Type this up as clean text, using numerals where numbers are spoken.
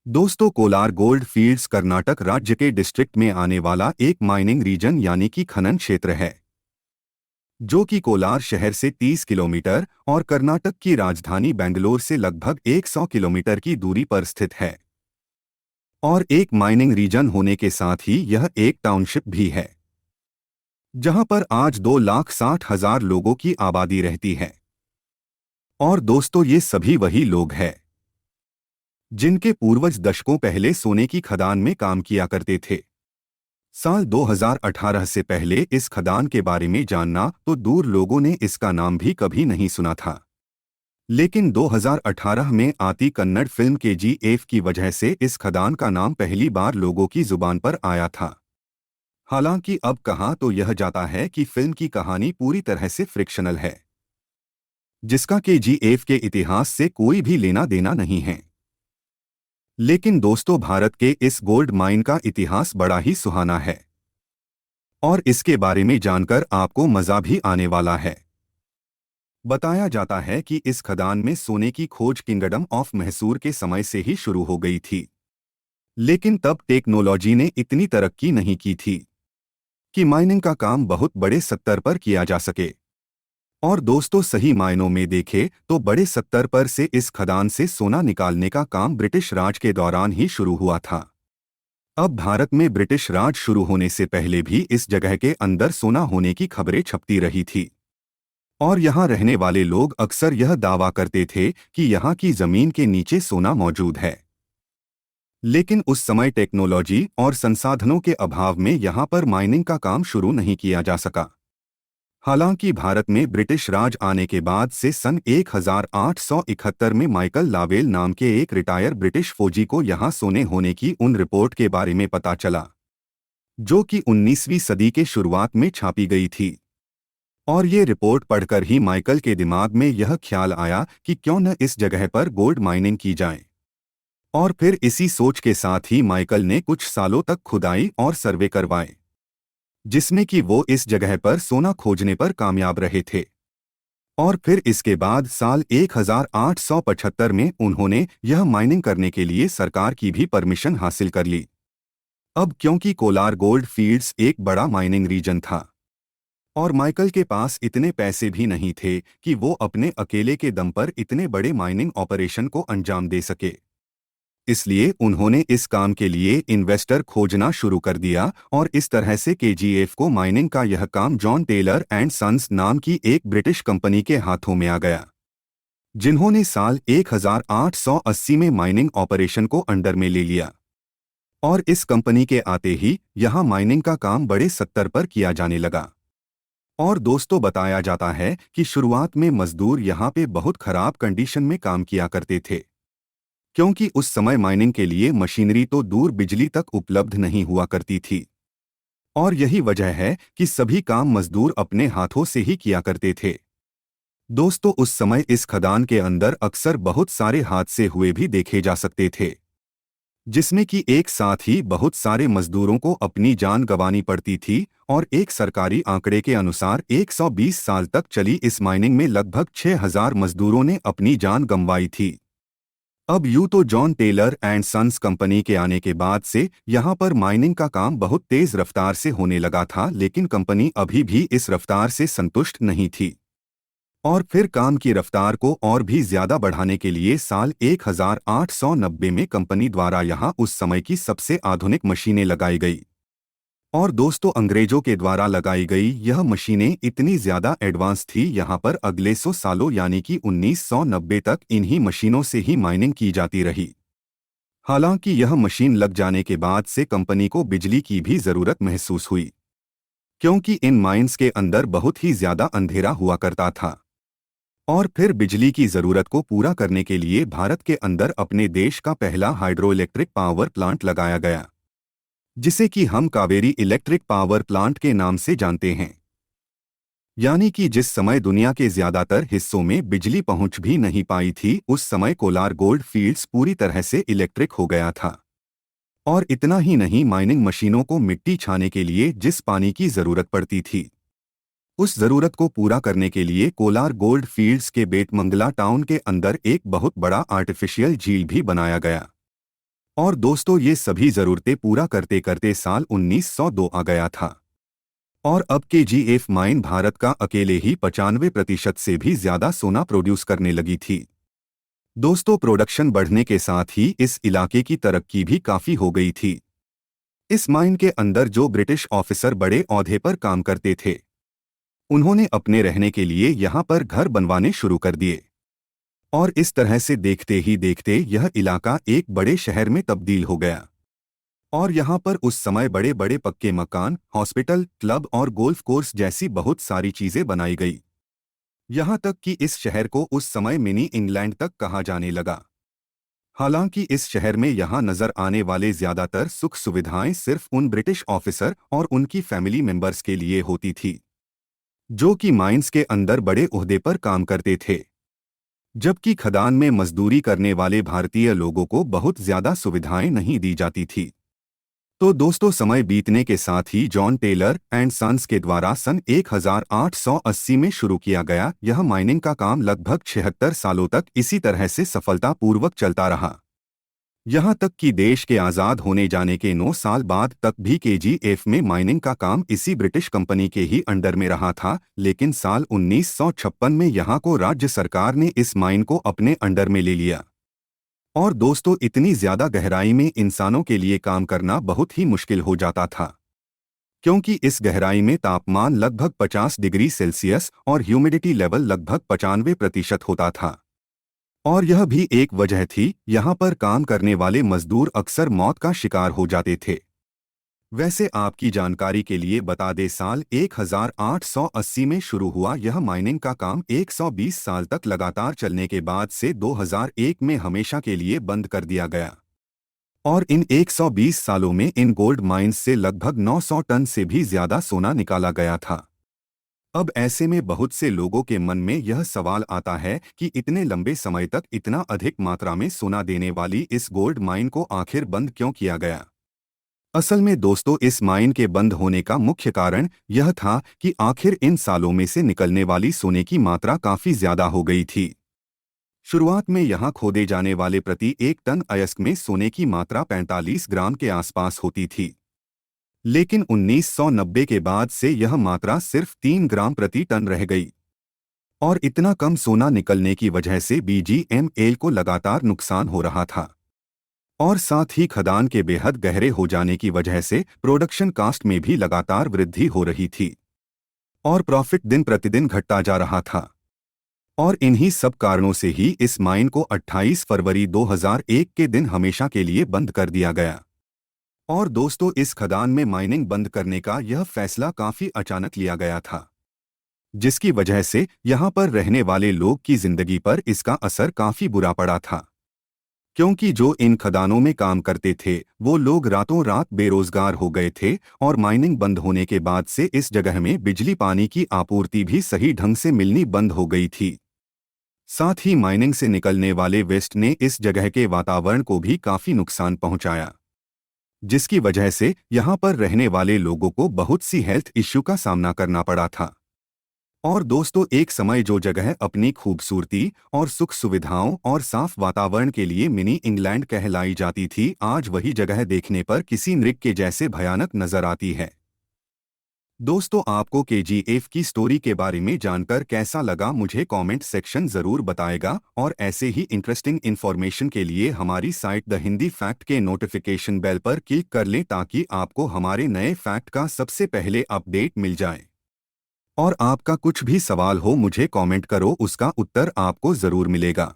दोस्तों, Kolar gold fields Karnataka राज्य के डिस्ट्रिक्ट में आने वाला एक माइनिंग रीजन यानी कि खनन क्षेत्र है, जो कि कोलार शहर से 30 किलोमीटर और कर्नाटक की राजधानी बेंगलोर से लगभग 100 किलोमीटर की दूरी पर स्थित है। और एक माइनिंग रीजन होने के साथ ही यह एक टाउनशिप भी है, जहां पर आज 2,60,000 लोगों की आबादी रहती है। और दोस्तों, ये सभी वही लोग हैं जिनके पूर्वज दशकों पहले सोने की खदान में काम किया करते थे। साल 2018 से पहले इस खदान के बारे में जानना तो दूर, लोगों ने इसका नाम भी कभी नहीं सुना था। लेकिन 2018 में आती कन्नड़ फिल्म KGF की वजह से इस खदान का नाम पहली बार लोगों की जुबान पर आया था। हालांकि अब कहा तो यह जाता है कि फिल्म की कहानी पूरी तरह से फ्रिक्शनल है, जिसका KGF के इतिहास से कोई भी लेना देना नहीं है। लेकिन दोस्तों, भारत के इस गोल्ड माइन का इतिहास बड़ा ही सुहाना है और इसके बारे में जानकर आपको मजा भी आने वाला है। बताया जाता है कि इस खदान में सोने की खोज किंगडम ऑफ मैसूर के समय से ही शुरू हो गई थी, लेकिन तब टेक्नोलॉजी ने इतनी तरक्की नहीं की थी कि माइनिंग का काम बहुत बड़े स्तर पर किया जा सके। और दोस्तों, सही मायनों में देखें तो बड़े स्तर पर से इस खदान से सोना निकालने का काम ब्रिटिश राज के दौरान ही शुरू हुआ था। अब भारत में ब्रिटिश राज शुरू होने से पहले भी इस जगह के अंदर सोना होने की खबरें छपती रही थी और यहाँ रहने वाले लोग अक्सर यह दावा करते थे कि यहाँ की जमीन के नीचे सोना मौजूद है। लेकिन उस समय टेक्नोलॉजी और संसाधनों के अभाव में यहाँ पर माइनिंग का काम शुरू नहीं किया जा सका। हालांकि भारत में ब्रिटिश राज आने के बाद से सन 1871 में माइकल लावेल नाम के एक रिटायर ब्रिटिश फौजी को यहाँ सोने होने की उन रिपोर्ट के बारे में पता चला, जो कि 19वीं सदी के शुरुआत में छापी गई थी। और ये रिपोर्ट पढ़कर ही माइकल के दिमाग में यह ख्याल आया कि क्यों न इस जगह पर गोल्ड माइनिंग की जाए। और फिर इसी सोच के साथ ही माइकल ने कुछ सालों तक खुदाई और सर्वे करवाए, जिसमें कि वो इस जगह पर सोना खोजने पर कामयाब रहे थे। और फिर इसके बाद साल 1875 में उन्होंने यह माइनिंग करने के लिए सरकार की भी परमिशन हासिल कर ली। अब क्योंकि कोलार गोल्ड फील्ड्स एक बड़ा माइनिंग रीजन था और माइकल के पास इतने पैसे भी नहीं थे कि वो अपने अकेले के दम पर इतने बड़े माइनिंग ऑपरेशन को अंजाम दे सके, इसलिए उन्होंने इस काम के लिए इन्वेस्टर खोजना शुरू कर दिया और इस तरह से KGF को माइनिंग का यह काम जॉन टेलर एंड सन्स नाम की एक ब्रिटिश कंपनी के हाथों में आ गया, जिन्होंने साल 1880 में माइनिंग ऑपरेशन को अंडर में ले लिया। और इस कंपनी के आते ही यहाँ माइनिंग का काम बड़े स्तर पर किया जाने लगा। और दोस्तों, बताया जाता है कि शुरुआत में मजदूर यहाँ पे बहुत खराब कंडीशन में काम किया करते थे, क्योंकि उस समय माइनिंग के लिए मशीनरी तो दूर, बिजली तक उपलब्ध नहीं हुआ करती थी। और यही वजह है कि सभी काम मजदूर अपने हाथों से ही किया करते थे। दोस्तों, उस समय इस खदान के अंदर अक्सर बहुत सारे हादसे हुए भी देखे जा सकते थे, जिसमें कि एक साथ ही बहुत सारे मजदूरों को अपनी जान गंवानी पड़ती थी। और एक सरकारी आंकड़े के अनुसार 120 साल तक चली इस माइनिंग में लगभग 6,000 मजदूरों ने अपनी जान गंवाई थी। अब यूं तो John Taylor and sons company के आने के बाद से यहाँ पर माइनिंग का काम बहुत तेज रफ्तार से होने लगा था, लेकिन कंपनी अभी भी इस रफ्तार से संतुष्ट नहीं थी। और फिर काम की रफ्तार को और भी ज्यादा बढ़ाने के लिए साल 1890 में कंपनी द्वारा यहाँ उस समय की सबसे आधुनिक मशीनें लगाई गई। और दोस्तों, अंग्रेजों के द्वारा लगाई गई यह मशीनें इतनी ज्यादा एडवांस थी, यहाँ पर अगले 100 सालों यानी कि 1990 तक इन्हीं मशीनों से ही माइनिंग की जाती रही। हालांकि यह मशीन लग जाने के बाद से कंपनी को बिजली की भी जरूरत महसूस हुई, क्योंकि इन माइंस के अंदर बहुत ही ज्यादा अंधेरा हुआ करता था। और फिर बिजली की जरूरत को पूरा करने के लिए भारत के अंदर अपने देश का पहला हाइड्रो इलेक्ट्रिक पावर प्लांट लगाया गया, जिसे कि हम कावेरी इलेक्ट्रिक पावर प्लांट के नाम से जानते हैं। यानी कि जिस समय दुनिया के ज्यादातर हिस्सों में बिजली पहुंच भी नहीं पाई थी, उस समय कोलार गोल्ड फील्ड्स पूरी तरह से इलेक्ट्रिक हो गया था। और इतना ही नहीं, माइनिंग मशीनों को मिट्टी छाने के लिए जिस पानी की जरूरत पड़ती थी, उस जरूरत को पूरा करने के लिए कोलार गोल्ड फील्ड्स के बेटमंगला टाउन के अंदर एक बहुत बड़ा आर्टिफिशियल झील भी बनाया गया। और दोस्तों ये सभी ज़रूरतें पूरा करते करते साल 1902 आ गया था और अब KGF माइन भारत का अकेले ही 95% से भी ज़्यादा सोना प्रोड्यूस करने लगी थी। दोस्तों प्रोडक्शन बढ़ने के साथ ही इस इलाके की तरक्की भी काफ़ी हो गई थी। इस माइन के अंदर जो ब्रिटिश ऑफिसर बड़े ओहदे पर काम करते थे, उन्होंने अपने रहने के लिए यहाँ पर घर बनवाने शुरू कर दिए और इस तरह से देखते ही देखते यह इलाका एक बड़े शहर में तब्दील हो गया और यहाँ पर उस समय बड़े बड़े पक्के मकान, हॉस्पिटल, क्लब और गोल्फ कोर्स जैसी बहुत सारी चीजें बनाई गई। यहाँ तक कि इस शहर को उस समय मिनी इंग्लैंड तक कहा जाने लगा। हालांकि इस शहर में यहाँ नजर आने वाले ज्यादातर सुख सुविधाएं सिर्फ उन ब्रिटिश ऑफिसर और उनकी फैमिली मेंबर्स के लिए होती थी, जो कि माइंस के अंदर बड़े ओहदे पर काम करते थे, जबकि खदान में मजदूरी करने वाले भारतीय लोगों को बहुत ज्यादा सुविधाएं नहीं दी जाती थी। तो दोस्तों समय बीतने के साथ ही जॉन टेलर एंड सन्स के द्वारा सन 1880 में शुरू किया गया यह माइनिंग का काम लगभग 76 सालों तक इसी तरह से सफलतापूर्वक चलता रहा। यहाँ तक कि देश के आज़ाद होने जाने के 9 साल बाद तक भी KGF में माइनिंग का काम इसी ब्रिटिश कंपनी के ही अंडर में रहा था, लेकिन साल 1956 में यहाँ को राज्य सरकार ने इस माइन को अपने अंडर में ले लिया। और दोस्तों इतनी ज्यादा गहराई में इंसानों के लिए काम करना बहुत ही मुश्किल हो जाता था, क्योंकि इस गहराई में तापमान लगभग 50 डिग्री सेल्सियस और ह्यूमिडिटी लेवल लगभग 95% होता था। और यह भी एक वजह थी, यहाँ पर काम करने वाले मजदूर अक्सर मौत का शिकार हो जाते थे। वैसे आपकी जानकारी के लिए बता दें साल 1880 में शुरू हुआ यह माइनिंग का काम 120 साल तक लगातार चलने के बाद से 2001 में हमेशा के लिए बंद कर दिया गया और इन 120 सालों में इन गोल्ड माइंस से लगभग 900 टन से भी ज्यादा सोना निकाला गया था। अब ऐसे में बहुत से लोगों के मन में यह सवाल आता है कि इतने लंबे समय तक इतना अधिक मात्रा में सोना देने वाली इस गोल्ड माइन को आखिर बंद क्यों किया गया। असल में दोस्तों इस माइन के बंद होने का मुख्य कारण यह था कि आखिर इन सालों में से निकलने वाली सोने की मात्रा काफी ज्यादा हो गई थी। शुरुआत में यहाँ खोदे जाने वाले प्रति 1 टन अयस्क में सोने की मात्रा 45 ग्राम के आसपास होती थी, लेकिन 1990 के बाद से यह मात्रा सिर्फ 3 ग्राम प्रति टन रह गई और इतना कम सोना निकलने की वजह से BGML को लगातार नुकसान हो रहा था और साथ ही खदान के बेहद गहरे हो जाने की वजह से प्रोडक्शन कास्ट में भी लगातार वृद्धि हो रही थी और प्रॉफिट दिन प्रतिदिन घटता जा रहा था। और इन्हीं सब कारणों से ही इस माइन को 28 फरवरी 2001 के दिन हमेशा के लिए बंद कर दिया गया। और दोस्तों इस खदान में माइनिंग बंद करने का यह फैसला काफी अचानक लिया गया था, जिसकी वजह से यहाँ पर रहने वाले लोग की जिंदगी पर इसका असर काफी बुरा पड़ा था, क्योंकि जो इन खदानों में काम करते थे वो लोग रातों रात बेरोजगार हो गए थे और माइनिंग बंद होने के बाद से इस जगह में बिजली पानी की आपूर्ति भी सही ढंग से मिलनी बंद हो गई थी। साथ ही माइनिंग से निकलने वाले वेस्ट ने इस जगह के वातावरण को भी काफी नुकसान पहुंचाया, जिसकी वजह से यहाँ पर रहने वाले लोगों को बहुत सी हेल्थ इश्यू का सामना करना पड़ा था। और दोस्तों एक समय जो जगह अपनी खूबसूरती और सुख सुविधाओं और साफ वातावरण के लिए मिनी इंग्लैंड कहलाई जाती थी, आज वही जगह देखने पर किसी नृक के जैसे भयानक नजर आती है। दोस्तों आपको KGF की स्टोरी के बारे में जानकर कैसा लगा मुझे कमेंट सेक्शन जरूर बताएगा और ऐसे ही इंटरेस्टिंग इन्फॉर्मेशन के लिए हमारी साइट द हिंदी फैक्ट के नोटिफिकेशन बेल पर क्लिक कर लें ताकि आपको हमारे नए फैक्ट का सबसे पहले अपडेट मिल जाए। और आपका कुछ भी सवाल हो मुझे कमेंट करो, उसका उत्तर आपको जरूर मिलेगा।